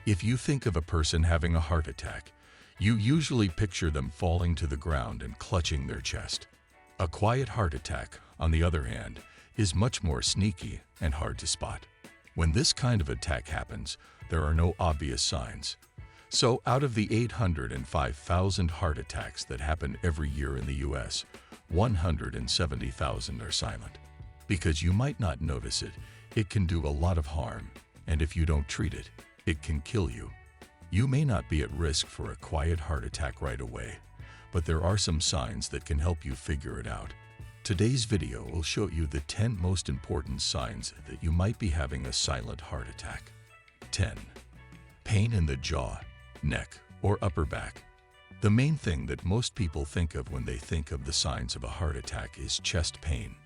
If you think of a person having a heart attack, you usually picture them falling to the ground and clutching their chest. A quiet heart attack, on the other hand, is much more sneaky and hard to spot. When this kind of attack happens, there are no obvious signs. So, out of the 805,000 heart attacks that happen every year in the US, 170,000 are silent. Because you might not notice it, it can do a lot of harm, and if you don't treat it, it can kill you. You may not be at risk for a quiet heart attack right away, but there are some signs that can help you figure it out. Today's video will show you the 10 most important signs that you might be having a silent heart attack. 10. Pain in the jaw, neck, or upper back. The main thing that most people think of when they think of the signs of a heart attack is chest pain.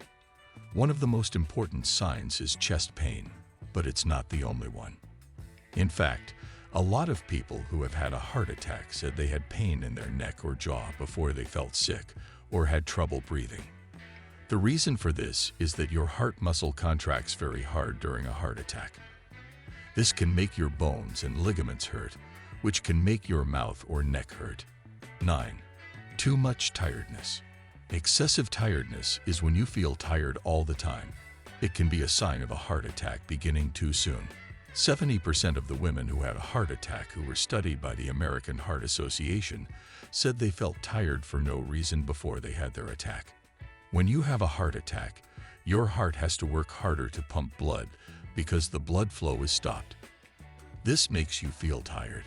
One of the most important signs is chest pain, but it's not the only one. In fact, a lot of people who have had a heart attack said they had pain in their neck or jaw before they felt sick or had trouble breathing. The reason for this is that your heart muscle contracts very hard during a heart attack. This can make your bones and ligaments hurt, which can make your mouth or neck hurt. 9. Too much tiredness. Excessive tiredness is when you feel tired all the time. It can be a sign of a heart attack beginning too soon. 70% of the women who had a heart attack who were studied by the American Heart Association said they felt tired for no reason before they had their attack. When you have a heart attack, your heart has to work harder to pump blood because the blood flow is stopped. This makes you feel tired.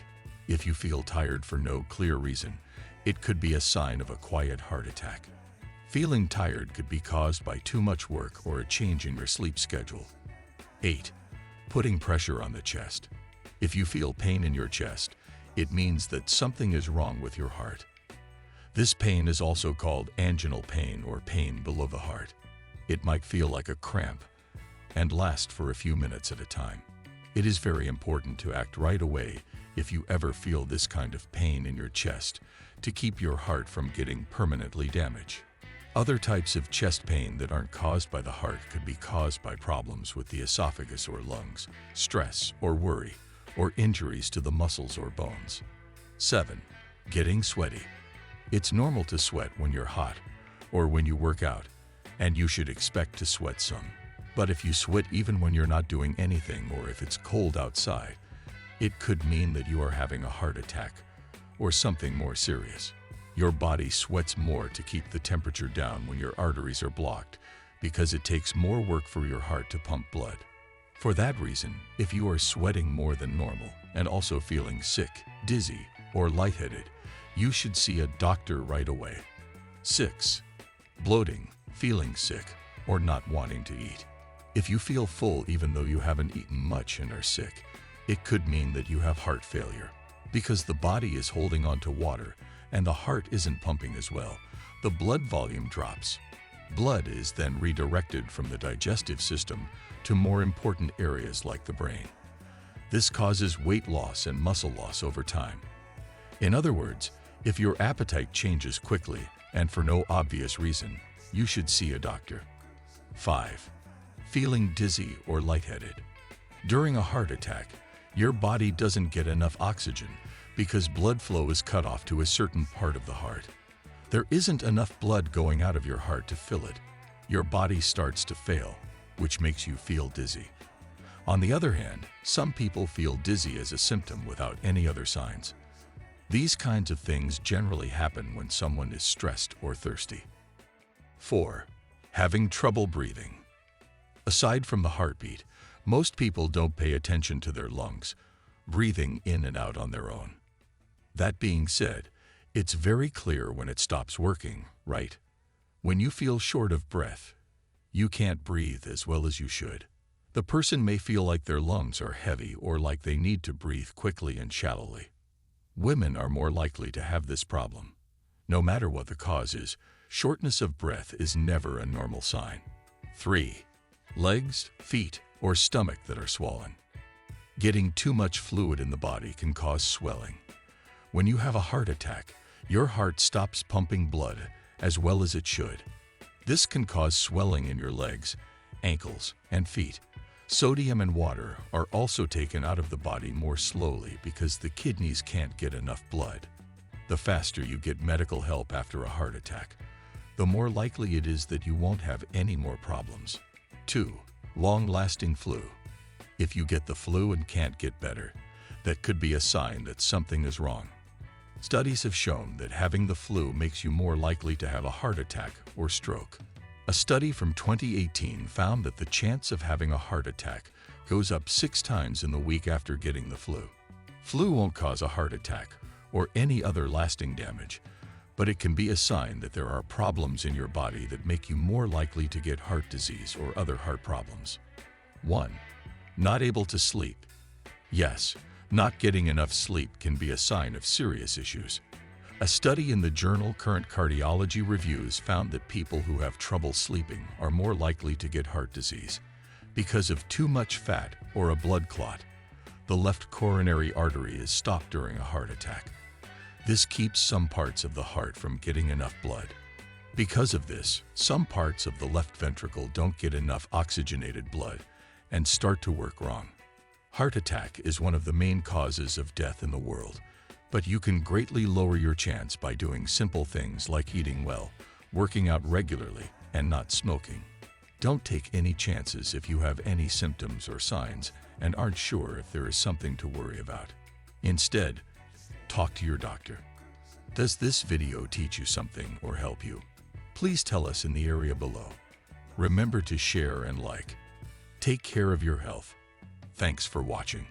If you feel tired for no clear reason, it could be a sign of a quiet heart attack. Feeling tired could be caused by too much work or a change in your sleep schedule. 8. Putting pressure on the chest. If you feel pain in your chest, it means that something is wrong with your heart. This pain is also called anginal pain or pain below the heart. It might feel like a cramp and last for a few minutes at a time. It is very important to act right away if you ever feel this kind of pain in your chest to keep your heart from getting permanently damaged. Other types of chest pain that aren't caused by the heart could be caused by problems with the esophagus or lungs, stress or worry, or injuries to the muscles or bones. 7. Getting sweaty. It's normal to sweat when you're hot or when you work out, and you should expect to sweat some. But if you sweat even when you're not doing anything or if it's cold outside, it could mean that you are having a heart attack or something more serious. Your body sweats more to keep the temperature down when your arteries are blocked because it takes more work for your heart to pump blood. For that reason, if you are sweating more than normal and also feeling sick, dizzy, or lightheaded, you should see a doctor right away. 6. Bloating, feeling sick, or not wanting to eat. If you feel full even though you haven't eaten much and are sick, it could mean that you have heart failure. Because the body is holding on to water and the heart isn't pumping as well, the blood volume drops. Blood is then redirected from the digestive system to more important areas like the brain. This causes weight loss and muscle loss over time. In other words, if your appetite changes quickly and for no obvious reason, you should see a doctor. 5. Feeling dizzy or lightheaded. During a heart attack, your body doesn't get enough oxygen because blood flow is cut off to a certain part of the heart. There isn't enough blood going out of your heart to fill it. Your body starts to fail, which makes you feel dizzy. On the other hand, some people feel dizzy as a symptom without any other signs. These kinds of things generally happen when someone is stressed or thirsty. 4. Having trouble breathing. Aside from the heartbeat, most people don't pay attention to their lungs, breathing in and out on their own. That being said, it's very clear when it stops working, right? When you feel short of breath, you can't breathe as well as you should. The person may feel like their lungs are heavy or like they need to breathe quickly and shallowly. Women are more likely to have this problem. No matter what the cause is, shortness of breath is never a normal sign. 3. Legs, feet, or stomach that are swollen. Getting too much fluid in the body can cause swelling. When you have a heart attack, your heart stops pumping blood as well as it should. This can cause swelling in your legs, ankles, and feet, Sodium and water are also taken out of the body more slowly because the kidneys can't get enough blood. The faster you get medical help after a heart attack, the more likely it is that you won't have any more problems. 2. Long-lasting flu. If you get the flu and can't get better, that could be a sign that something is wrong. Studies have shown that having the flu makes you more likely to have a heart attack or stroke. A study from 2018 found that the chance of having a heart attack goes up 6 times in the week after getting the flu. Flu won't cause a heart attack or any other lasting damage, but it can be a sign that there are problems in your body that make you more likely to get heart disease or other heart problems. 1. Not able to sleep. Yes, not getting enough sleep can be a sign of serious issues. A study in the journal Current Cardiology Reviews found that people who have trouble sleeping are more likely to get heart disease because of too much fat or a blood clot. The left coronary artery is stopped during a heart attack. This keeps some parts of the heart from getting enough blood. Because of this, some parts of the left ventricle don't get enough oxygenated blood and start to work wrong. Heart attack is one of the main causes of death in the world, but you can greatly lower your chance by doing simple things like eating well, working out regularly, and not smoking. Don't take any chances if you have any symptoms or signs and aren't sure if there is something to worry about. Instead, talk to your doctor. Does this video teach you something or help you? Please tell us in the area below. Remember to share and like. Take care of your health. Thanks for watching.